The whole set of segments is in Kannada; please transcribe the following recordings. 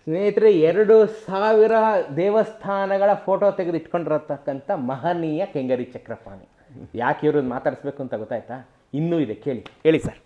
ಸ್ನೇಹಿತರೆ, 2000 ದೇವಸ್ಥಾನಗಳ ಫೋಟೋ ತೆಗೆದು ಇಟ್ಕೊಂಡಿರತಕ್ಕಂಥ ಮಹನೀಯ ಕೆಂಗೇರಿ ಚಕ್ರಪಾಣಿ. ಯಾಕೆ ಇವ್ರನ್ನ ಮಾತಾಡಿಸ್ಬೇಕು ಅಂತ ಗೊತ್ತಾಯ್ತಾ? ಇನ್ನೂ ಇದೆ, ಕೇಳಿ. ಹೇಳಿ ಸರ್.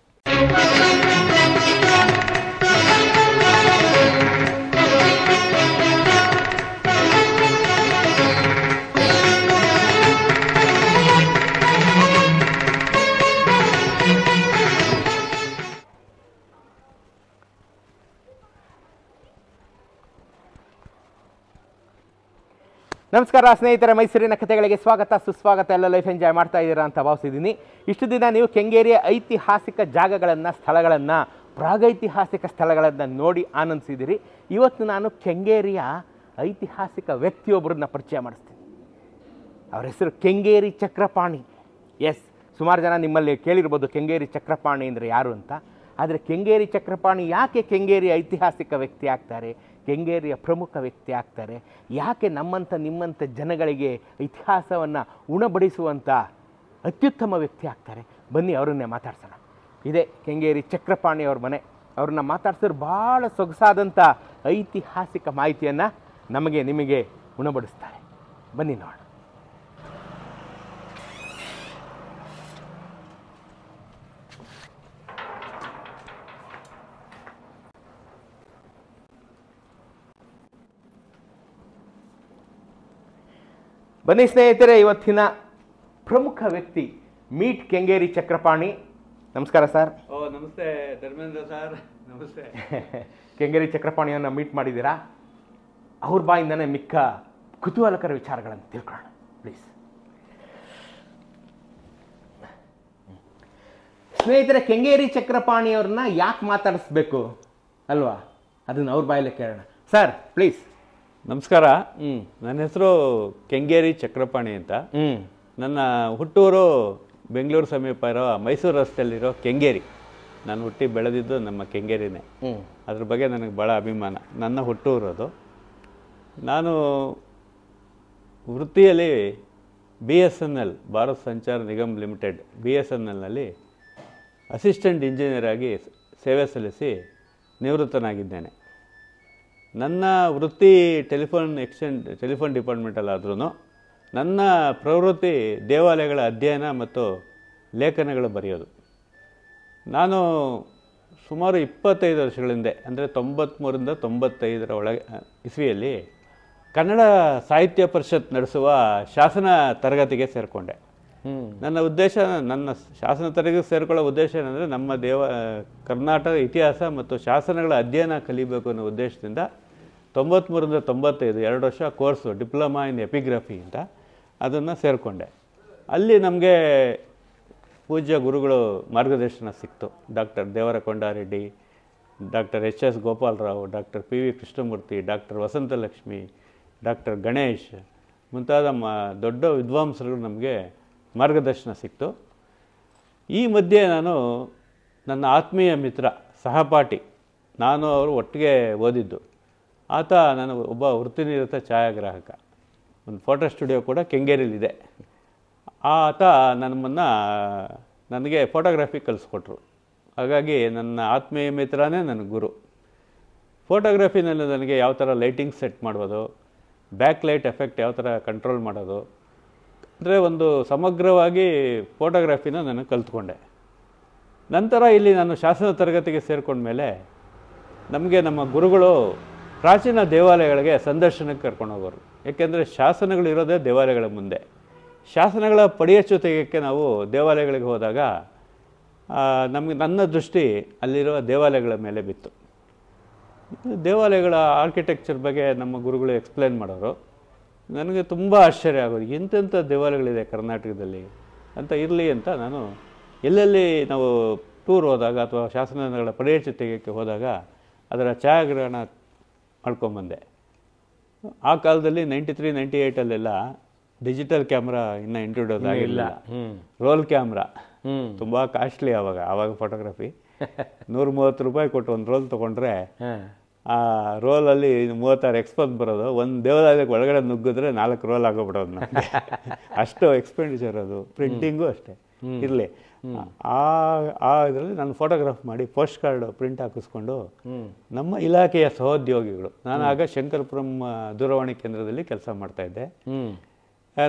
ನಮಸ್ಕಾರ ಸ್ನೇಹಿತರೆ, ಮೈಸೂರಿನ ಕಥೆಗಳಿಗೆ ಸ್ವಾಗತ ಸುಸ್ವಾಗತ. ಎಲ್ಲ ಲೈಫ್ ಎಂಜಾಯ್ ಮಾಡ್ತಾ ಇದ್ದೀರಾ ಅಂತ ಭಾವಿಸಿದ್ದೀನಿ. ಇಷ್ಟು ದಿನ ನೀವು ಕೆಂಗೇರಿಯ ಐತಿಹಾಸಿಕ ಜಾಗಗಳನ್ನು, ಸ್ಥಳಗಳನ್ನು, ಪ್ರಾಗೈತಿಹಾಸಿಕ ಸ್ಥಳಗಳನ್ನು ನೋಡಿ ಆನಂದಿಸಿದ್ದೀರಿ. ಇವತ್ತು ನಾನು ಕೆಂಗೇರಿಯ ಐತಿಹಾಸಿಕ ವ್ಯಕ್ತಿಯೊಬ್ಬರನ್ನ ಪರಿಚಯ ಮಾಡಿಸ್ತೀನಿ. ಅವರ ಹೆಸರು ಕೆಂಗೇರಿ ಚಕ್ರಪಾಣಿ. ಎಸ್, ಸುಮಾರು ಜನ ನಿಮ್ಮಲ್ಲಿ ಕೇಳಿರ್ಬೋದು ಕೆಂಗೇರಿ ಚಕ್ರಪಾಣಿ ಅಂದರೆ ಯಾರು ಅಂತ. ಆದರೆ ಕೆಂಗೇರಿ ಚಕ್ರಪಾಣಿ ಯಾಕೆ ಕೆಂಗೇರಿ ಐತಿಹಾಸಿಕ ವ್ಯಕ್ತಿ ಆಗ್ತಾರೆ, ಕೆಂಗೇರಿಯ ಪ್ರಮುಖ ವ್ಯಕ್ತಿ ಆಗ್ತಾರೆ, ಯಾಕೆ ನಮ್ಮಂಥ ನಿಮ್ಮಂಥ ಜನಗಳಿಗೆ ಇತಿಹಾಸವನ್ನು ಉಣಬಡಿಸುವಂಥ ಅತ್ಯುತ್ತಮ ವ್ಯಕ್ತಿ ಆಗ್ತಾರೆ, ಬನ್ನಿ ಅವರನ್ನೇ ಮಾತಾಡ್ಸೋಣ. ಇದೇ ಕೆಂಗೇರಿ ಚಕ್ರಪಾಣಿ ಅವ್ರ ಮನೆ. ಅವ್ರನ್ನ ಮಾತಾಡ್ಸಿದ್ರೆ ಭಾಳ ಸೊಗಸಾದಂಥ ಐತಿಹಾಸಿಕ ಮಾಹಿತಿಯನ್ನು ನಮಗೆ ನಿಮಗೆ ಉಣಬಡಿಸ್ತಾರೆ. ಬನ್ನಿ ನೋಡೋಣ. ಬನ್ನಿ ಸ್ನೇಹಿತರೆ, ಇವತ್ತಿನ ಪ್ರಮುಖ ವ್ಯಕ್ತಿ ಮೀಟ್ ಕೆಂಗೇರಿ ಚಕ್ರಪಾಣಿ. ನಮಸ್ಕಾರ ಸರ್. ನಮಸ್ತೆ ಧರ್ಮೇಂದ್ರ ಸರ್, ನಮಸ್ತೆ. ಕೆಂಗೇರಿ ಚಕ್ರಪಾಣಿಯನ್ನು ಮೀಟ್ ಮಾಡಿದ್ದೀರಾ. ಅವ್ರ ಬಾಯಿಂದನೇ ಮಿಕ್ಕ ಕುತೂಹಲಕರ ವಿಚಾರಗಳನ್ನು ತಿಳ್ಕೊಳ್ಳೋಣ ಪ್ಲೀಸ್. ಸ್ನೇಹಿತರೆ, ಕೆಂಗೇರಿ ಚಕ್ರಪಾಣಿಯವ್ರನ್ನ ಯಾಕೆ ಮಾತಾಡಿಸ್ಬೇಕು ಅಲ್ವಾ, ಅದನ್ನು ಅವ್ರ ಬಾಯಲ್ಲೇ ಕೇಳೋಣ. Sir please. ನಮಸ್ಕಾರ. ನನ್ನ ಹೆಸರು ಕೆಂಗೇರಿ ಚಕ್ರಪಾಣಿ ಅಂತ. ನನ್ನ ಹುಟ್ಟೂರು ಬೆಂಗಳೂರು ಸಮೀಪ ಇರೋ ಮೈಸೂರು ರಸ್ತೆಯಲ್ಲಿರೋ ಕೆಂಗೇರಿ. ನಾನು ಹುಟ್ಟಿ ಬೆಳೆದಿದ್ದು ನಮ್ಮ ಕೆಂಗೇರಿನೇ. ಅದ್ರ ಬಗ್ಗೆ ನನಗೆ ಭಾಳ ಅಭಿಮಾನ. ನನ್ನ ಹುಟ್ಟೂರು ಅದು. ನಾನು ವೃತ್ತಿಯಲ್ಲಿ BSNL ಭಾರತ್ ಸಂಚಾರ್ ನಿಗಮ್ ಲಿಮಿಟೆಡ್ BSNLನಲ್ಲಿ ಅಸಿಸ್ಟೆಂಟ್ ಇಂಜಿನಿಯರ್ ಆಗಿ ಸೇವೆ ಸಲ್ಲಿಸಿ ನಿವೃತ್ತನಾಗಿದ್ದೇನೆ. ನನ್ನ ವೃತ್ತಿ ಟೆಲಿಫೋನ್ ಡಿಪಾರ್ಟ್ಮೆಂಟಲ್ಲಾದ್ರೂ ನನ್ನ ಪ್ರವೃತ್ತಿ ದೇವಾಲಯಗಳ ಅಧ್ಯಯನ ಮತ್ತು ಲೇಖನಗಳು ಬರೆಯೋದು. ನಾನು ಸುಮಾರು 25 ವರ್ಷಗಳ ಹಿಂದೆ, ಅಂದರೆ 93ರಿಂದ 95 ಒಳಗೆ ಇಸ್ವಿಯಲ್ಲಿ ಕನ್ನಡ ಸಾಹಿತ್ಯ ಪರಿಷತ್ ನಡೆಸುವ ಶಾಸನ ತರಗತಿಗೆ ಸೇರಿಕೊಂಡೆ. ನನ್ನ ಉದ್ದೇಶ, ನನ್ನ ಶಾಸನ ತರಗತಿಗೆ ಸೇರಿಕೊಳ್ಳೋ ಉದ್ದೇಶ ಏನಂದರೆ ನಮ್ಮ ಕರ್ನಾಟಕ ಇತಿಹಾಸ ಮತ್ತು ಶಾಸನಗಳ ಅಧ್ಯಯನ ಕಲಿಬೇಕು ಅನ್ನೋ ಉದ್ದೇಶದಿಂದ 93ರಿಂದ 95 2 ವರ್ಷ ಕೋರ್ಸು ಡಿಪ್ಲೊಮಾ ಇನ್ ಎಪಿಗ್ರಫಿ ಅಂತ ಅದನ್ನು ಸೇರಿಕೊಂಡೆ. ಅಲ್ಲಿ ನಮಗೆ ಪೂಜ್ಯ ಗುರುಗಳು ಮಾರ್ಗದರ್ಶನ ಸಿಕ್ತು. Doctor Devarakondareddy, doctor HS Gopalarao, doctor PV Krishnamurthy, doctor Vasanthalakshmi, doctor Ganesh ಮುಂತಾದ ದೊಡ್ಡ ವಿದ್ವಾಂಸರು ನಮಗೆ ಮಾರ್ಗದರ್ಶನ ಸಿಕ್ತು. ಈ ಮಧ್ಯೆ ನಾನು ನನ್ನ ಆತ್ಮೀಯ ಮಿತ್ರ, ಸಹಪಾಠಿ, ನಾನು ಅವರು ಒಟ್ಟಿಗೆ ಓದಿದ್ದು ಆತ ನಾನು ಒಬ್ಬ ವೃತ್ತಿನಿರತ ಛಾಯಾಗ್ರಾಹಕ. ಒಂದು ಫೋಟೋ ಸ್ಟುಡಿಯೋ ಕೂಡ ಕೆಂಗೇರಿಲಿದೆ. ಆತ ನನಗೆ ಫೋಟೋಗ್ರಫಿ ಕಲಿಸ್ಕೊಟ್ರು. ಹಾಗಾಗಿ ನನ್ನ ಆತ್ಮೀಯ ಮಿತ್ರನೇ ನನ್ನ ಗುರು. ಫೋಟೋಗ್ರಫಿನಲ್ಲಿ ನನಗೆ ಯಾವ ಥರ ಲೈಟಿಂಗ್ ಸೆಟ್ ಮಾಡೋದು, ಬ್ಯಾಕ್ ಲೈಟ್ ಎಫೆಕ್ಟ್ ಯಾವ ಥರ ಕಂಟ್ರೋಲ್ ಮಾಡೋದು, ಅಂದರೆ ಒಂದು ಸಮಗ್ರವಾಗಿ ಫೋಟೋಗ್ರಫಿನ ನಾನು ಕಲಿತ್ಕೊಂಡೆ. ನಂತರ ಇಲ್ಲಿ ನಾನು ಶಾಸನ ತರಗತಿಗೆ ಸೇರಿಕೊಂಡ್ಮೇಲೆ ನಮಗೆ ನಮ್ಮ ಗುರುಗಳು ಪ್ರಾಚೀನ ದೇವಾಲಯಗಳಿಗೆ ಸಂದರ್ಶನಕ್ಕೆ ಕರ್ಕೊಂಡು ಹೋಗೋರು. ಏಕೆಂದರೆ ಶಾಸನಗಳಿರೋದೇ ದೇವಾಲಯಗಳ ಮುಂದೆ. ಶಾಸನಗಳ ಪಡಿಯಚ್ಚು ತೆಗೆಯೋಕ್ಕೆ ನಾವು ದೇವಾಲಯಗಳಿಗೆ ಹೋದಾಗ ನನ್ನ ದೃಷ್ಟಿ ಅಲ್ಲಿರುವ ದೇವಾಲಯಗಳ ಮೇಲೆ ಬಿತ್ತು. ದೇವಾಲಯಗಳ ಆರ್ಕಿಟೆಕ್ಚರ್ ಬಗ್ಗೆ ನಮ್ಮ ಗುರುಗಳು ಎಕ್ಸ್ಪ್ಲೇನ್ ಮಾಡೋರು. ನನಗೆ ತುಂಬ ಆಶ್ಚರ್ಯ ಆಗೋದು, ಎಂತೆಂಥ ದೇವಾಲಯಗಳಿದೆ ಕರ್ನಾಟಕದಲ್ಲಿ ಅಂತ. ಇರಲಿ ಅಂತ ನಾನು ಎಲ್ಲೆಲ್ಲಿ ನಾವು ಟೂರ್ ಹೋದಾಗ ಅಥವಾ ಶಾಸನಗಳ ಪಡಿಯಚ್ಚು ತೆಗೆಯೋಕ್ಕೆ ಹೋದಾಗ ಅದರ ಛಾಯಾಗ್ರಹಣ ಮಾಡ್ಕೊಂಬಂದೆ. ಆ ಕಾಲದಲ್ಲಿ 93, 98 ಡಿಜಿಟಲ್ ಕ್ಯಾಮ್ರಾ ಇನ್ನೂ ಇಂಟ್ರೊಡ್ಯೂಸ್ ಆಗಿಲ್ಲ. ರೋಲ್ ಕ್ಯಾಮ್ರಾ ತುಂಬ ಕಾಸ್ಟ್ಲಿ. ಆವಾಗ ಫೋಟೋಗ್ರಫಿ 130 ರೂಪಾಯಿ ಕೊಟ್ಟು ಒಂದು ರೋಲ್ ತೊಗೊಂಡ್ರೆ ಆ ರೋಲಲ್ಲಿ 36 ಎಕ್ಸ್ಪೋಸ್ ಬರೋದು. ಒಂದು ದೇವಾಲಯಕ್ಕೆ ಒಳಗಡೆ ನುಗ್ಗಿದ್ರೆ 4 ರೋಲ್ ಆಗೋಗ್ಬಿಡೋದು ನಮಗೆ. ಅಷ್ಟು ಎಕ್ಸ್ಪೆಂಡಿಚರ್ ಅದು. ಪ್ರಿಂಟಿಂಗು ಅಷ್ಟೇ. ಇರಲಿ, ಆ ಇದರಲ್ಲಿ ನಾನು ಫೋಟೋಗ್ರಾಫ್ ಮಾಡಿ ಪೋಸ್ಟ್ ಕಾರ್ಡ್ ಪ್ರಿಂಟ್ ಹಾಕಿಸ್ಕೊಂಡು ನಮ್ಮ ಇಲಾಖೆಯ ಸಹೋದ್ಯೋಗಿಗಳು, ನಾನು ಆಗ ಶಂಕರಪುರಂ ದೂರವಾಣಿ ಕೇಂದ್ರದಲ್ಲಿ ಕೆಲಸ ಮಾಡ್ತಾಯಿದ್ದೆ.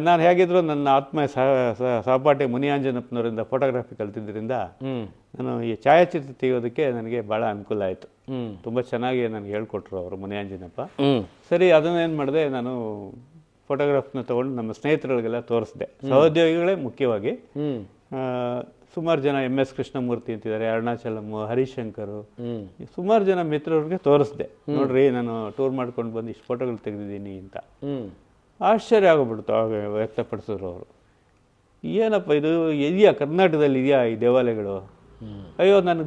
ನಾನು ಹೇಗಿದ್ರು ನನ್ನ ಆತ್ಮ ಸಹಪಾಠಿ ಮುನಿಯಾಂಜನಪ್ಪನವರಿಂದ ಫೋಟೋಗ್ರಫಿ ಕಲ್ತಿದ್ದರಿಂದ ನಾನು ಈ ಛಾಯಾಚಿತ್ರ ತೆಗೆಯೋದಕ್ಕೆ ನನಗೆ ಭಾಳ ಅನುಕೂಲ ಆಯಿತು. ತುಂಬ ಚೆನ್ನಾಗಿ ನನಗೆ ಹೇಳ್ಕೊಟ್ರು ಅವರು ಮುನಿಯಾಂಜನಪ್ಪ. ಸರಿ, ಅದನ್ನೇನು ಮಾಡಿದೆ, ನಾನು ಫೋಟೋಗ್ರಾಫ್ನ ತೊಗೊಂಡು ನಮ್ಮ ಸ್ನೇಹಿತರುಗಳಿಗೆಲ್ಲ ತೋರಿಸಿದೆ. ಸಹೋದ್ಯೋಗಿಗಳೇ ಮುಖ್ಯವಾಗಿ. ಸುಮಾರು ಜನ MS ಕೃಷ್ಣಮೂರ್ತಿ ಅಂತಿದ್ದಾರೆ, ಅರುಣಾಚಲಂ, ಹರಿಶಂಕರು, ಸುಮಾರು ಜನ ಮಿತ್ರರಿಗೆ ತೋರಿಸಿದೆ. ನೋಡ್ರಿ, ನಾನು ಟೂರ್ ಮಾಡ್ಕೊಂಡು ಬಂದು ಇಷ್ಟು ಫೋಟೋಗಳು ತೆಗೆದಿದ್ದೀನಿ ಅಂತ. ಆಶ್ಚರ್ಯ ಆಗೋಗ್ಬಿಡ್ತು ಆಗ ವ್ಯಕ್ತಪಡಿಸಿದ್ರು ಅವರು. ಏನಪ್ಪ ಇದು ಇದೆಯಾ, ಕರ್ನಾಟಕದಲ್ಲಿ ಇದೆಯಾ ಈ ದೇವಾಲಯಗಳು? ಅಯ್ಯೋ, ನಾನು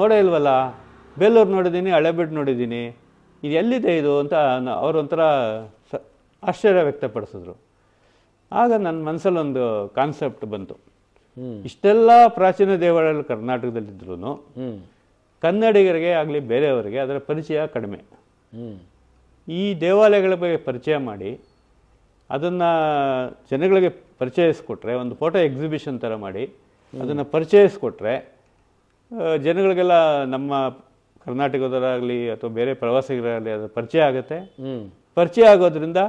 ನೋಡೇ ಇಲ್ವಲ್ಲ, ಬೇಲೂರು ನೋಡಿದ್ದೀನಿ, ಹಳೆಬೀಡು ನೋಡಿದ್ದೀನಿ, ಇದು ಎಲ್ಲಿದೆ ಇದು ಅಂತ ಅವರೊಂಥರ ಆಶ್ಚರ್ಯ ವ್ಯಕ್ತಪಡಿಸಿದ್ರು. ಆಗ ನನ್ನ ಮನಸ್ಸಲ್ಲೊಂದು ಕಾನ್ಸೆಪ್ಟ್ ಬಂತು. ಇಷ್ಟೆಲ್ಲ ಪ್ರಾಚೀನ ದೇವಾಲಯಗಳು ಕರ್ನಾಟಕದಲ್ಲಿದ್ರೂ ಕನ್ನಡಿಗರಿಗೆ ಆಗಲಿ ಬೇರೆಯವರಿಗೆ ಅದರ ಪರಿಚಯ ಕಡಿಮೆ. ಈ ದೇವಾಲಯಗಳ ಬಗ್ಗೆ ಪರಿಚಯ ಮಾಡಿ ಅದನ್ನು ಜನಗಳಿಗೆ ಪರಿಚಯಿಸ್ಕೊಟ್ರೆ, ಒಂದು ಫೋಟೋ ಎಕ್ಸಿಬಿಷನ್ ಥರ ಮಾಡಿ ಅದನ್ನು ಪರಿಚಯಿಸ್ಕೊಟ್ರೆ ಜನಗಳಿಗೆಲ್ಲ ನಮ್ಮ ಕರ್ನಾಟಕದವರಾಗಲಿ ಅಥವಾ ಬೇರೆ ಪ್ರವಾಸಿಗರಾಗಲಿ ಅದು ಪರಿಚಯ ಆಗುತ್ತೆ. ಪರಿಚಯ ಆಗೋದ್ರಿಂದ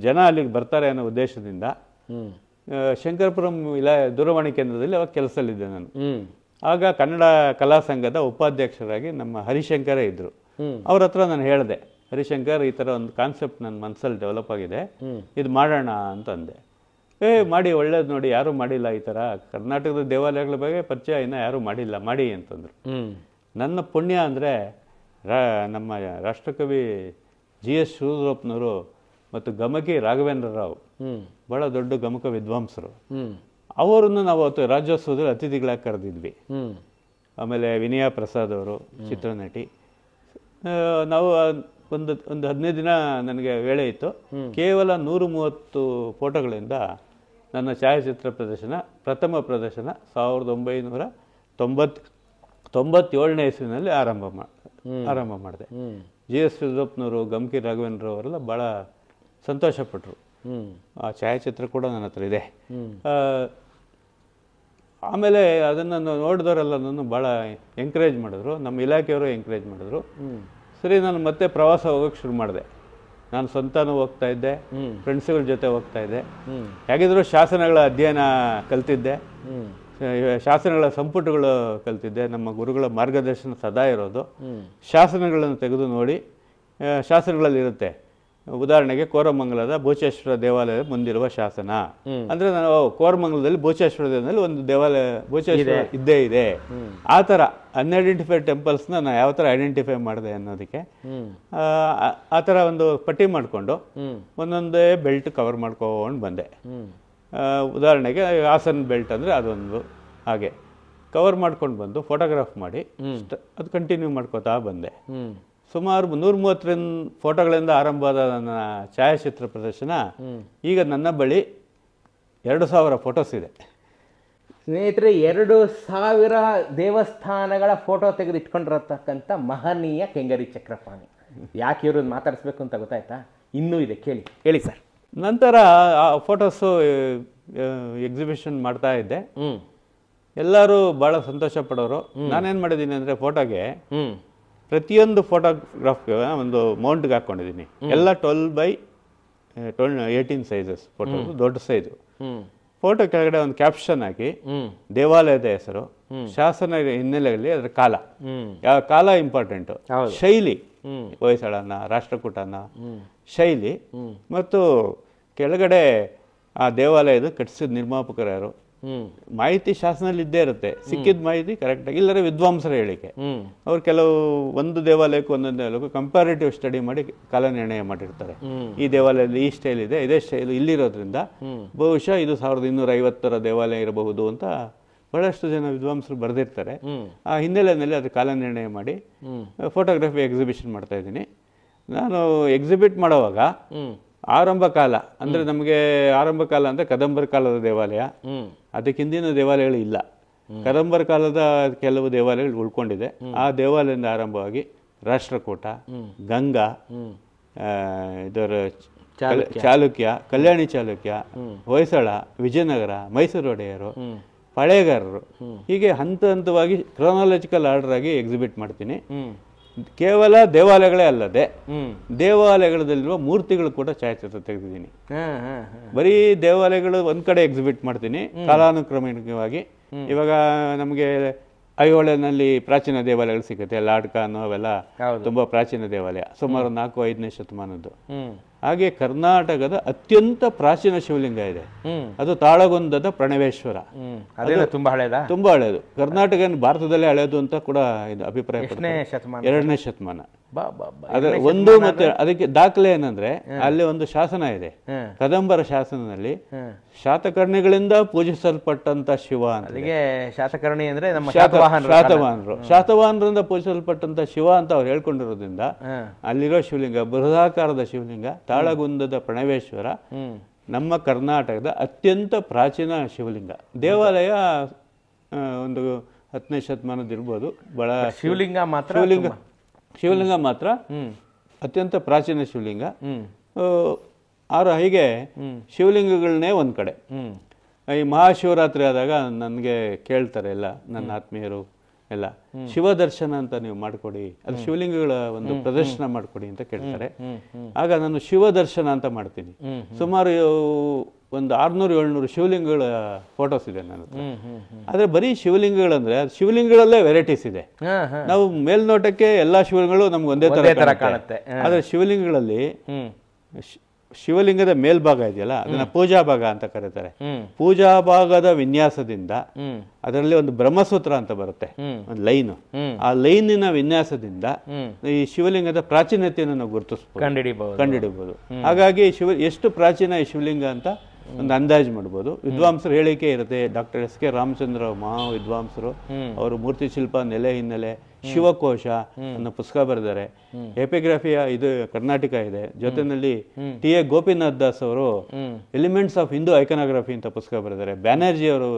ಜನ ಅಲ್ಲಿಗೆ ಬರ್ತಾರೆ ಅನ್ನೋ ಉದ್ದೇಶದಿಂದ ಶಂಕರಪುರಂ ದೂರವಾಣಿ ಕೇಂದ್ರದಲ್ಲಿ ಅವಾಗ ಕೆಲಸದಲ್ಲಿದ್ದೆ ನಾನು. ಆಗ ಕನ್ನಡ ಕಲಾ ಸಂಘದ ಉಪಾಧ್ಯಕ್ಷರಾಗಿ ನಮ್ಮ ಹರಿಶಂಕರೇ ಇದ್ದರು. ಅವ್ರ ಹತ್ರ ನಾನು ಹೇಳಿದೆ, ಹರಿಶಂಕರ್, ಈ ಥರ ಒಂದು ಕಾನ್ಸೆಪ್ಟ್ ನನ್ನ ಮನಸ್ಸಲ್ಲಿ ಡೆವಲಪ್ ಆಗಿದೆ, ಇದು ಮಾಡೋಣ ಅಂತಂದೆ. ಮಾಡಿ, ಒಳ್ಳೇದು ನೋಡಿ, ಯಾರೂ ಮಾಡಿಲ್ಲ ಈ ಥರ ಕರ್ನಾಟಕದ ದೇವಾಲಯಗಳ ಬಗ್ಗೆ ಪರಿಚಯ ಇನ್ನೂ ಯಾರೂ ಮಾಡಿಲ್ಲ, ಮಾಡಿ ಅಂತಂದರು. ನನ್ನ ಪುಣ್ಯ ಅಂದರೆ ನಮ್ಮ ರಾಷ್ಟ್ರಕವಿ GS ಶಿವರುದ್ರಪ್ಪನವರು ಮತ್ತು ಗಮಕಿ ರಾಘವೇಂದ್ರ ರಾವ್, ಭಾಳ ದೊಡ್ಡ ಗಮಕ ವಿದ್ವಾಂಸರು, ಅವರನ್ನು ನಾವು ಅವತ್ತು ರಾಜ್ಯೋತ್ಸವದಲ್ಲಿ ಅತಿಥಿಗಳಾಗಿ ಕರೆದಿದ್ವಿ. ಆಮೇಲೆ ವಿನಯಾ ಪ್ರಸಾದ್ ಅವರು, ಚಿತ್ರನಟಿ. ನಾವು ಒಂದು 15 ದಿನ ನನಗೆ ವೇಳೆ ಇತ್ತು. ಕೇವಲ 130 ಫೋಟೋಗಳಿಂದ ನನ್ನ ಛಾಯಾಚಿತ್ರ ಪ್ರದರ್ಶನ, ಪ್ರಥಮ ಪ್ರದರ್ಶನ 1997ನೇ ಇಸ್ವಿನಲ್ಲಿ ಆರಂಭ ಮಾಡಿದೆ. GS ಶಿವರುದ್ರಪ್ಪನವರು, ಗಮಕಿ ರಾಘವೇಂದ್ರ ಅವರೆಲ್ಲ ಭಾಳ ಸಂತೋಷಪಟ್ಟರು. ಆ ಛಾಯಾಚಿತ್ರ ಕೂಡ ನನ್ನ ಹತ್ರ ಇದೆ. ಆಮೇಲೆ ಅದನ್ನು ನೋಡಿದವರೆಲ್ಲ ನನ್ನ ಭಾಳ ಎಂಕರೇಜ್ ಮಾಡಿದ್ರು, ನಮ್ಮ ಇಲಾಖೆಯವರು ಎಂಕರೇಜ್ ಮಾಡಿದ್ರು. ಸರಿ, ನಾನು ಮತ್ತೆ ಪ್ರವಾಸ ಹೋಗೋಕ್ಕೆ ಶುರು ಮಾಡಿದೆ. ನಾನು ಸ್ವಂತನೂ ಹೋಗ್ತಾ ಇದ್ದೆ, ಫ್ರೆಂಡ್ಸ್ಗಳ ಜೊತೆ ಹೋಗ್ತಾ ಇದ್ದೆ. ಹೇಗಿದ್ರು ಶಾಸನಗಳ ಅಧ್ಯಯನ ಕಲ್ತಿದ್ದೆ, ಶಾಸನಗಳ ಸಂಪುಟಗಳು ಕಲ್ತಿದ್ದೆ. ನಮ್ಮ ಗುರುಗಳ ಮಾರ್ಗದರ್ಶನ ಸದಾ ಇರೋದು. ಶಾಸನಗಳನ್ನು ತೆಗೆದು ನೋಡಿ, ಶಾಸನಗಳಲ್ಲಿರುತ್ತೆ. ಉದಾಹರಣೆಗೆ ಕೋರಮಂಗಲದ ಬೋಚೇಶ್ವರ ದೇವಾಲಯದ ಮುಂದಿರುವ ಶಾಸನ ಅಂದರೆ, ನಾನು ಕೋರಮಂಗಲದಲ್ಲಿ ಬೋಚೇಶ್ವರ ದೇವದಲ್ಲಿ ಒಂದು ದೇವಾಲಯ ಬೋಚೇಶ್ವರ ಇದ್ದೇ ಇದೆ. ಆ ಥರ ಅನ್ಐಡೆಂಟಿಫೈಡ್ ಟೆಂಪಲ್ಸ್ನ ನಾನು ಯಾವ ಥರ ಐಡೆಂಟಿಫೈ ಮಾಡಿದೆ ಅನ್ನೋದಕ್ಕೆ ಆ ಥರ ಒಂದು ಪಟ್ಟಿ ಮಾಡಿಕೊಂಡು ಒಂದೊಂದೇ ಬೆಲ್ಟ್ ಕವರ್ ಮಾಡ್ಕೊಂಡು ಬಂದೆ. ಉದಾಹರಣೆಗೆ ಹಾಸನ್ ಬೆಲ್ಟ್ ಅಂದರೆ ಅದೊಂದು, ಹಾಗೆ ಕವರ್ ಮಾಡ್ಕೊಂಡು ಬಂದು ಫೋಟೋಗ್ರಾಫ್ ಮಾಡಿ ಅದು ಕಂಟಿನ್ಯೂ ಮಾಡ್ಕೋತಾ ಬಂದೆ. ಸುಮಾರು 130 ಫೋಟೋಗಳಿಂದ ಆರಂಭವಾದ ನನ್ನ ಛಾಯಾಚಿತ್ರ ಪ್ರದರ್ಶನ ಈಗ ನನ್ನ ಬಳಿ 2000 ಫೋಟೋಸ್ ಇದೆ. ಸ್ನೇಹಿತರೆ, 2000 ದೇವಸ್ಥಾನಗಳ ಫೋಟೋ ತೆಗೆದಿಟ್ಕೊಂಡಿರತಕ್ಕಂಥ ಮಹನೀಯ ಕೆಂಗೇರಿ ಚಕ್ರಪಾಣಿ. ಯಾಕೆ ಇವ್ರನ್ನ ಮಾತಾಡಿಸ್ಬೇಕು ಅಂತ ಗೊತ್ತಾಯ್ತಾ? ಇನ್ನೂ ಇದೆ, ಹೇಳಿ ಸರ್. ನಂತರ ಆ ಫೋಟೋಸು ಎಕ್ಸಿಬಿಷನ್ ಮಾಡ್ತಾ ಇದ್ದೆ. ಎಲ್ಲರೂ ಭಾಳ ಸಂತೋಷ ಪಡೋರು. ನಾನೇನು ಮಾಡಿದ್ದೀನಿ ಅಂದರೆ, ಫೋಟೋಗೆ ಪ್ರತಿಯೊಂದು ಫೋಟೋಗ್ರಾಫ್ಗೆ ಒಂದು ಮೌಂಟ್ಗೆ ಹಾಕ್ಕೊಂಡಿದ್ದೀನಿ. ಎಲ್ಲ 12x18 ಸೈಜಸ್ ಫೋಟೋ, ದೊಡ್ಡ ಸೈಜು. ಫೋಟೋ ಕೆಳಗಡೆ ಒಂದು ಕ್ಯಾಪ್ಷನ್ ಹಾಕಿ, ದೇವಾಲಯದ ಹೆಸರು, ಶಾಸನ ಹಿನ್ನೆಲೆಯಲ್ಲಿ ಅದರ ಕಾಲ, ಯಾವ ಕಾಲ ಇಂಪಾರ್ಟೆಂಟು, ಶೈಲಿ, ಹೊಯ್ಸಳನ, ರಾಷ್ಟ್ರಕೂಟನ ಶೈಲಿ, ಮತ್ತು ಕೆಳಗಡೆ ಆ ದೇವಾಲಯದ ಕಟ್ಟಿಸಿದ ನಿರ್ಮಾಪಕರು ಯಾರು, ಮಾಹಿತಿ ಶಾಸನದಲ್ಲಿ ಇದ್ದೇ ಇರುತ್ತೆ. ಸಿಕ್ಕಿದ ಮಾಹಿತಿ ಕರೆಕ್ಟಾಗಿ, ಇಲ್ಲರ ವಿದ್ವಾಂಸರ ಹೇಳಿಕೆ. ಅವ್ರು ಕೆಲವು ಒಂದು ದೇವಾಲಯಕ್ಕೂ ಒಂದೊಂದು ದೇವಾಲಯಕ್ಕೂ ಕಂಪ್ಯಾರಿಟಿವ್ ಸ್ಟಡಿ ಮಾಡಿ ಕಾಲ ನಿರ್ಣಯ ಮಾಡಿರ್ತಾರೆ. ಈ ದೇವಾಲಯದಲ್ಲಿ ಈ ಸ್ಟೈಲ್ ಇದೆ, ಇದೇ ಸ್ಟೈಲ್ ಇಲ್ಲಿರೋದ್ರಿಂದ ಬಹುಶಃ ಇದು 1250ರ ದೇವಾಲಯ ಇರಬಹುದು ಅಂತ ಬಹಳಷ್ಟು ಜನ ವಿದ್ವಾಂಸರು ಬರೆದಿರ್ತಾರೆ. ಆ ಹಿನ್ನೆಲೆಯಲ್ಲಿ ಅದು ಕಾಲ ನಿರ್ಣಯ ಮಾಡಿ ಫೋಟೋಗ್ರಫಿ ಎಕ್ಸಿಬಿಷನ್ ಮಾಡ್ತಾ ಇದ್ದೀನಿ. ನಾನು ಎಕ್ಸಿಬಿಟ್ ಮಾಡುವಾಗ ಆರಂಭ ಕಾಲ ಅಂದರೆ, ನಮಗೆ ಆರಂಭ ಕಾಲ ಅಂದರೆ ಕದಂಬರ ಕಾಲದ ದೇವಾಲಯ, ಅದಕ್ಕೆ ಹಿಂದಿನ ದೇವಾಲಯಗಳು ಇಲ್ಲ. ಕದಂಬರ ಕಾಲದ ಕೆಲವು ದೇವಾಲಯಗಳು ಉಳ್ಕೊಂಡಿದೆ. ಆ ದೇವಾಲಯದಿಂದ ಆರಂಭವಾಗಿ ರಾಷ್ಟ್ರಕೂಟ, ಗಂಗಾ, ಇದರ ಚಾಲುಕ್ಯ, ಕಲ್ಯಾಣಿ ಚಾಲುಕ್ಯ, ಹೊಯ್ಸಳ, ವಿಜಯನಗರ, ಮೈಸೂರು ಒಡೆಯರು, ಪಾಳೆಗಾರರು, ಹೀಗೆ ಹಂತ ಹಂತವಾಗಿ ಕ್ರೋನಾಲಜಿಕಲ್ ಆರ್ಡರ್ ಆಗಿ ಎಕ್ಸಿಬಿಟ್ ಮಾಡ್ತೀನಿ. ಕೇವಲ ದೇವಾಲಯಗಳೇ ಅಲ್ಲದೆ ದೇವಾಲಯಗಳಲ್ಲಿರುವ ಮೂರ್ತಿಗಳು ಕೂಡ ಛಾಯಾಚಿತ್ರ ತೆಗೆದಿದ್ದೀನಿ. ಬರೀ ದೇವಾಲಯಗಳು ಒಂದ್ ಕಡೆ ಎಕ್ಸಿಬಿಟ್ ಮಾಡ್ತೀನಿ ಕಾಲಾನುಕ್ರಮಿಕವಾಗಿ. ಇವಾಗ ನಮಗೆ ಐಹೊಳೆನಲ್ಲಿ ಪ್ರಾಚೀನ ದೇವಾಲಯಗಳು ಸಿಗುತ್ತೆ, ಲಾಡ್ಕ ಅನ್ನೋ ಅವೆಲ್ಲ ತುಂಬಾ ಪ್ರಾಚೀನ ದೇವಾಲಯ, ಸುಮಾರು 4-5ನೇ ಶತಮಾನದ್ದು. ಹಾಗೆ ಕರ್ನಾಟಕದ ಅತ್ಯಂತ ಪ್ರಾಚೀನ ಶಿವಲಿಂಗ ಇದೆ, ಅದು ತಾಳಗುಂದದ ಪ್ರಣವೇಶ್ವರ. ತುಂಬಾ ಹಳೆಯದು. ತುಂಬಾ ಹಳೆಯದು, ಕರ್ನಾಟಕ ಭಾರತದಲ್ಲೇ ಹಳೆಯದು ಅಂತ ಕೂಡ ಇದು ಅಭಿಪ್ರಾಯ. 2ನೇ ಶತಮಾನ. ಅದ್ರ ಒಂದು ಮತ್ತೆ ಅದಕ್ಕೆ ದಾಖಲೆ ಏನಂದ್ರೆ ಅಲ್ಲಿ ಒಂದು ಶಾಸನ ಇದೆ, ಕದಂಬರ ಶಾಸನದಲ್ಲಿ ಶಾತಕರ್ಣಿಗಳಿಂದ ಪೂಜಿಸಲ್ಪಟ್ಟಂತ ಶಿವ ಅಂತ. ಶಾತಕರ್ಣಿ ಅಂದ್ರೆ ಶಾತವಾಹನರಿಂದ ಪೂಜಿಸಲ್ಪಟ್ಟಂತ ಶಿವ ಅಂತ ಅವ್ರು ಹೇಳ್ಕೊಂಡಿರೋದ್ರಿಂದ ಅಲ್ಲಿರೋ ಶಿವಲಿಂಗ ಬೃಹದಾಕಾರದ ಶಿವಲಿಂಗ ತಾಳಗುಂದದ ಪ್ರಣವೇಶ್ವರ ನಮ್ಮ ಕರ್ನಾಟಕದ ಅತ್ಯಂತ ಪ್ರಾಚೀನ ಶಿವಲಿಂಗ. ದೇವಾಲಯ ಒಂದು 10ನೇ ಶತಮಾನದ ಇರ್ಬೋದು. ಬಹಳ ಶಿವಲಿಂಗ ಮಾತ್ರ ಅತ್ಯಂತ ಪ್ರಾಚೀನ ಶಿವಲಿಂಗ. ಹೀಗೆ ಶಿವಲಿಂಗಗಳನ್ನೇ ಒಂದ್ ಕಡೆ. ಈ ಮಹಾಶಿವರಾತ್ರಿ ಆದಾಗ ನನಗೆ ಕೇಳ್ತಾರೆ ಎಲ್ಲ ನನ್ನ ಆತ್ಮೀಯರು ಎಲ್ಲ, ಶಿವ ದರ್ಶನ ಅಂತ ನೀವು ಮಾಡ್ಕೊಡಿ, ಅದು ಶಿವಲಿಂಗಗಳ ಒಂದು ಪ್ರದರ್ಶನ ಮಾಡ್ಕೊಡಿ ಅಂತ ಕೇಳ್ತಾರೆ. ಆಗ ನಾನು ಶಿವ ದರ್ಶನ ಅಂತ ಮಾಡ್ತೀನಿ. ಸುಮಾರು ಒಂದು 600-700 ಶಿವಲಿಂಗಗಳ ಫೋಟೋಸ್ ಇದೆ ನನ್ನ ಹತ್ರ. ಆದ್ರೆ ಬರೀ ಶಿವಲಿಂಗಗಳಂದ್ರೆ ಶಿವಲಿಂಗಗಳಲ್ಲೇ ವೆರೈಟೀಸ್ ಇದೆ. ನಾವು ಮೇಲ್ನೋಟಕ್ಕೆ ಎಲ್ಲಾ ಶಿವಲಿಂಗಗಳು ನಮ್ಗೆ ಒಂದೇ ತರ ಕಾಣುತ್ತೆ. ಆದ್ರೆ ಶಿವಲಿಂಗಗಳಲ್ಲಿ ಶಿವಲಿಂಗದ ಮೇಲ್ಭಾಗ ಇದೆಯಲ್ಲ, ಅದನ್ನ ಪೂಜಾ ಭಾಗ ಅಂತ ಕರೀತಾರೆ. ಪೂಜಾ ಭಾಗದ ವಿನ್ಯಾಸದಿಂದ ಅದರಲ್ಲಿ ಒಂದು ಬ್ರಹ್ಮಸೂತ್ರ ಅಂತ ಬರುತ್ತೆ, ಒಂದು ಲೈನ್. ಆ ಲೈನಿನ ವಿನ್ಯಾಸದಿಂದ ಈ ಶಿವಲಿಂಗದ ಪ್ರಾಚೀನತೆಯನ್ನು ನಾವು ಕಂಡುಹಿಡಿಬಹುದು. ಹಾಗಾಗಿ ಎಷ್ಟು ಪ್ರಾಚೀನ ಈ ಶಿವಲಿಂಗ ಅಂತ ಒಂದು ಅಂದಾಜು ಮಾಡ್ಬೋದು. ವಿದ್ವಾಂಸರು ಹೇಳಿಕೆ ಇರುತ್ತೆ. ಡಾಕ್ಟರ್ ಎಸ್ ಕೆ ರಾಮಚಂದ್ರ ಮಹಾ ವಿದ್ವಾಂಸರು, ಅವರು ಮೂರ್ತಿ ಶಿಲ್ಪ ನೆಲೆ ಹಿನ್ನೆಲೆ ಶಿವಕೋಶ ಅನ್ನೋ ಪುಸ್ತಕ ಬರೆದಿದ್ದಾರೆ. ಎಪಿಗ್ರಫಿಯ ಇದು ಕರ್ನಾಟಕ ಇದೆ. ಜೊತೆನಲ್ಲಿ ಟಿ ಎ ಗೋಪಿನಾಥ್ ದಾಸ್ ಅವರು ಎಲಿಮೆಂಟ್ಸ್ ಆಫ್ ಹಿಂದೂ ಐಕನೋಗ್ರಫಿ ಅಂತ ಪುಸ್ತಕ ಬರೆದಿದ್ದಾರೆ. ಬ್ಯಾನರ್ಜಿ ಅವರು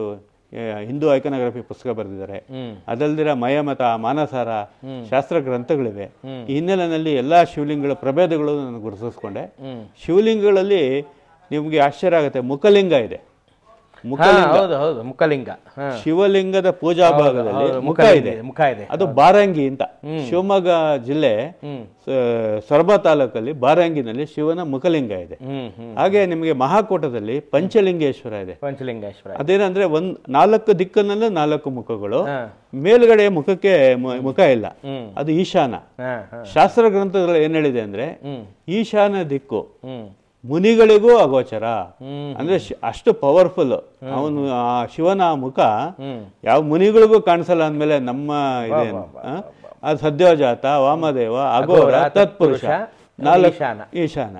ಹಿಂದೂ ಐಕನೋಗ್ರಫಿ ಪುಸ್ತಕ ಬರೆದಿದ್ದಾರೆ. ಅದಲ್ದಿರ ಮಯಮತ, ಮಾನಸಾರ ಶಾಸ್ತ್ರ ಗ್ರಂಥಗಳಿವೆ. ಈ ಹಿನ್ನೆಲೆಯಲ್ಲಿ ಎಲ್ಲಾ ಶಿವಲಿಂಗಗಳ ಪ್ರಭೇದಗಳು ನಾನು ಗುರುತಿಸ್ಕೊಂಡೆ. ಶಿವಲಿಂಗಗಳಲ್ಲಿ ನಿಮ್ಗೆ ಆಶ್ಚರ್ಯ ಆಗುತ್ತೆ, ಮುಖಲಿಂಗ ಇದೆ. ಮುಖಲಿಂಗ ಶಿವಲಿಂಗದ ಪೂಜಾ ಭಾಗದಲ್ಲಿ ಮುಖ ಇದೆ. ಅದು ಬಾರಂಗಿ ಅಂತ. ಶಿವಮೊಗ್ಗ ಜಿಲ್ಲೆ ಸೊರಬ ತಾಲೂಕಲ್ಲಿ ಬಾರಂಗಿನಲ್ಲಿ ಶಿವನ ಮುಖಲಿಂಗ ಇದೆ. ಹಾಗೆ ನಿಮಗೆ ಮಹಾಕೂಟದಲ್ಲಿ ಪಂಚಲಿಂಗೇಶ್ವರ ಇದೆ. ಅದೇನಂದ್ರೆ 4 ದಿಕ್ಕನಲ್ಲೂ 4 ಮುಖಗಳು. ಮೇಲ್ಗಡೆ ಮುಖಕ್ಕೆ ಮುಖ ಇಲ್ಲ, ಅದು ಈಶಾನ. ಶಾಸ್ತ್ರ ಗ್ರಂಥದಲ್ಲಿ ಏನ್ ಹೇಳಿದೆ ಅಂದ್ರೆ ಈಶಾನ ದಿಕ್ಕು ಮುನಿಗಳಿಗೂ ಅಗೋಚರ. ಅಂದ್ರೆ ಅಷ್ಟು ಪವರ್ಫುಲ್ ಅವನು. ಆ ಶಿವನ ಮುಖ ಯಾವ ಮುನಿಗಳಿಗೂ ಕಾಣಿಸಲ್ಲ ಅಂದ್ಮೇಲೆ ನಮ್ಮ ಇದೆ ಅದು ಸದ್ಯೋಜಾತ, ವಾಮದೇವ, ಅಘೋರ, ತತ್ಪುರುಷ, 4 ಈಶಾನ,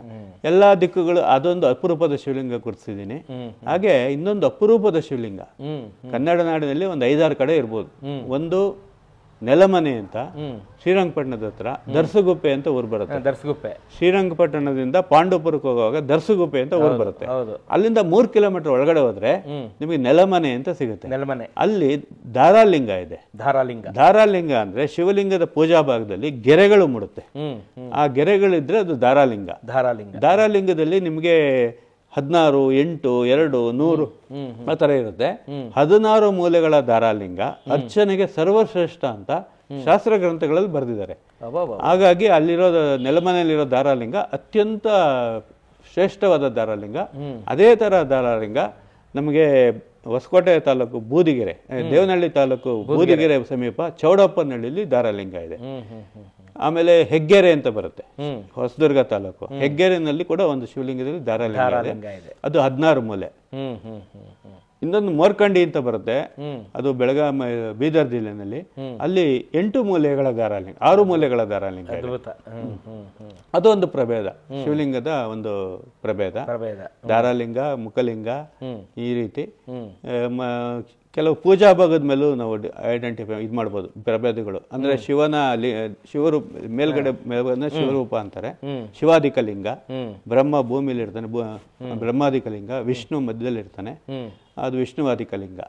ಎಲ್ಲಾ ದಿಕ್ಕುಗಳು. ಅದೊಂದು ಅಪರೂಪದ ಶಿವಲಿಂಗ ಗುರುತಿಸಿದ್ದೀನಿ. ಹಾಗೆ ಇನ್ನೊಂದು ಅಪರೂಪದ ಶಿವಲಿಂಗ ಕನ್ನಡ ನಾಡಿನಲ್ಲಿ ಒಂದು 5-6 ಕಡೆ ಇರ್ಬೋದು. ಒಂದು ನೆಲಮನೆ ಅಂತ ಶ್ರೀರಂಗಪಟ್ಟಣದ ಹತ್ರ ದರ್ಸಗುಪ್ಪೆ ಅಂತ ಊರು ಬರುತ್ತೆ. ಶ್ರೀರಂಗಪಟ್ಟಣದಿಂದ ಪಾಂಡವಪುರಕ್ಕೆ ಹೋಗುವಾಗ ದರ್ಸಗುಪ್ಪೆ ಅಂತ ಊರು ಬರುತ್ತೆ. ಅಲ್ಲಿಂದ 3 ಕಿಲೋಮೀಟರ್ ಒಳಗಡೆ ಹೋದ್ರೆ ನಿಮಗೆ ನೆಲಮನೆ ಅಂತ ಸಿಗುತ್ತೆ. ಅಲ್ಲಿ ಧಾರಾಲಿಂಗ ಇದೆ. ಧಾರಾಲಿಂಗ ಅಂದ್ರೆ ಶಿವಲಿಂಗದ ಪೂಜಾ ಭಾಗದಲ್ಲಿ ಗೆರೆಗಳು ಮೂಡುತ್ತೆ. ಆ ಗೆರೆಗಳಿದ್ರೆ ಅದು ಧಾರಾಲಿಂಗ. ಧಾರಾಲಿಂಗದಲ್ಲಿ ನಿಮ್ಗೆ 16, 8, 2, 100 ಆ ತರ ಇರುತ್ತೆ. 16 ಮೂಲೆಗಳ ಧಾರಾಲಿಂಗ ಅರ್ಚನೆಗೆ ಸರ್ವಶ್ರೇಷ್ಠ ಅಂತ ಶಾಸ್ತ್ರ ಗ್ರಂಥಗಳಲ್ಲಿ ಬರೆದಿದ್ದಾರೆ. ಹಾಗಾಗಿ ಅಲ್ಲಿರೋ ನೆಲಮನೆಯಲ್ಲಿರೋ ಧಾರಾಲಿಂಗ ಅತ್ಯಂತ ಶ್ರೇಷ್ಠವಾದ ಧಾರಾಲಿಂಗ. ಅದೇ ತರ ಧಾರಾಲಿಂಗ ನಮಗೆ ಹೊಸಕೋಟೆ ತಾಲೂಕು ಬೂದಿಗೆರೆ, ದೇವನಹಳ್ಳಿ ತಾಲೂಕು ಬೂದಿಗೆರೆ ಸಮೀಪ ಚೌಡಪ್ಪನಹಳ್ಳಿಲಿ ಧಾರಾಲಿಂಗ ಇದೆ. ಆಮೇಲೆ ಹೆಗ್ಗೆರೆ ಅಂತ ಬರುತ್ತೆ, ಹೊಸದುರ್ಗ ತಾಲೂಕು. ಹೆಗ್ಗೆರೆನಲ್ಲಿ ಕೂಡ ಒಂದು ಶಿವಲಿಂಗದಲ್ಲಿ ಧಾರಾಲಿಂಗ ಇದೆ. ಅದು 16 ಮೂಲೆ. ಇನ್ನೊಂದು ಮೋರ್ಕಂಡಿ ಅಂತ ಬರುತ್ತೆ, ಅದು ಬೆಳಗಾವಿ ಬೀದರ್ ಜಿಲ್ಲೆನಲ್ಲಿ. ಅಲ್ಲಿ 8 ಮೂಲೆಗಳ ಧಾರಾಲಿಂಗ, 6 ಮೂಲೆಗಳ ಧಾರಾಲಿಂಗ. ಅದು ಒಂದು ಪ್ರಭೇದ, ಶಿವಲಿಂಗದ ಒಂದು ಪ್ರಭೇದ. ಧಾರಾಲಿಂಗ, ಮುಖಲಿಂಗ, ಈ ರೀತಿ ಕೆಲವು ಪೂಜಾ ಭಾಗದ ಮೇಲೂ ನಾವು ಐಡೆಂಟಿಫೈ ಇದು ಮಾಡ್ಬೋದು ಪ್ರಭೇದಗಳು. ಅಂದ್ರೆ ಶಿವನ ಶಿವರೂಪ ಮೇಲ್ಗಡೆ ಶಿವರೂಪ ಅಂತಾರೆ, ಶಿವಾಧಿಕಲಿಂಗ. ಬ್ರಹ್ಮ ಭೂಮಿಲಿ ಇರ್ತಾನೆ, ಬ್ರಹ್ಮಾಧಿಕಲಿಂಗ. ವಿಷ್ಣು ಮಧ್ಯದಲ್ಲಿ ಇರ್ತಾನೆ, ಅದು ವಿಷ್ಣುವಾಧಿಕಲಿಂಗ.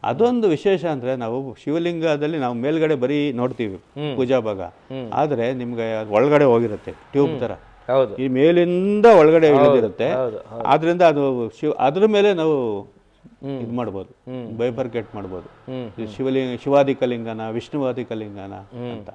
ಅದೊಂದು ವಿಶೇಷ ಅಂದ್ರೆ ನಾವು ಶಿವಲಿಂಗದಲ್ಲಿ ನಾವು ಮೇಲ್ಗಡೆ ಬರೀ ನೋಡ್ತೀವಿ ಪೂಜಾ ಭಾಗ, ಆದ್ರೆ ನಿಮ್ಗೆ ಒಳಗಡೆ ಹೋಗಿರುತ್ತೆ ಟ್ಯೂಬ್ ತರ. ಈ ಮೇಲಿಂದ ಒಳಗಡೆ ಇಳಿದಿರುತ್ತೆ. ಆದ್ರಿಂದ ಅದು ಅದ್ರ ಮೇಲೆ ನಾವು ಇದು ಮಾಡ್ಬೋದು, ಬೈಫರ್ಕೇಟ್ ಮಾಡ್ಬೋದು. ಶಿವಾಧಿಕ ಲಿಂಗನ, ವಿಷ್ಣುವಾಧಿಕ ಲಿಂಗನ ಅಂತ.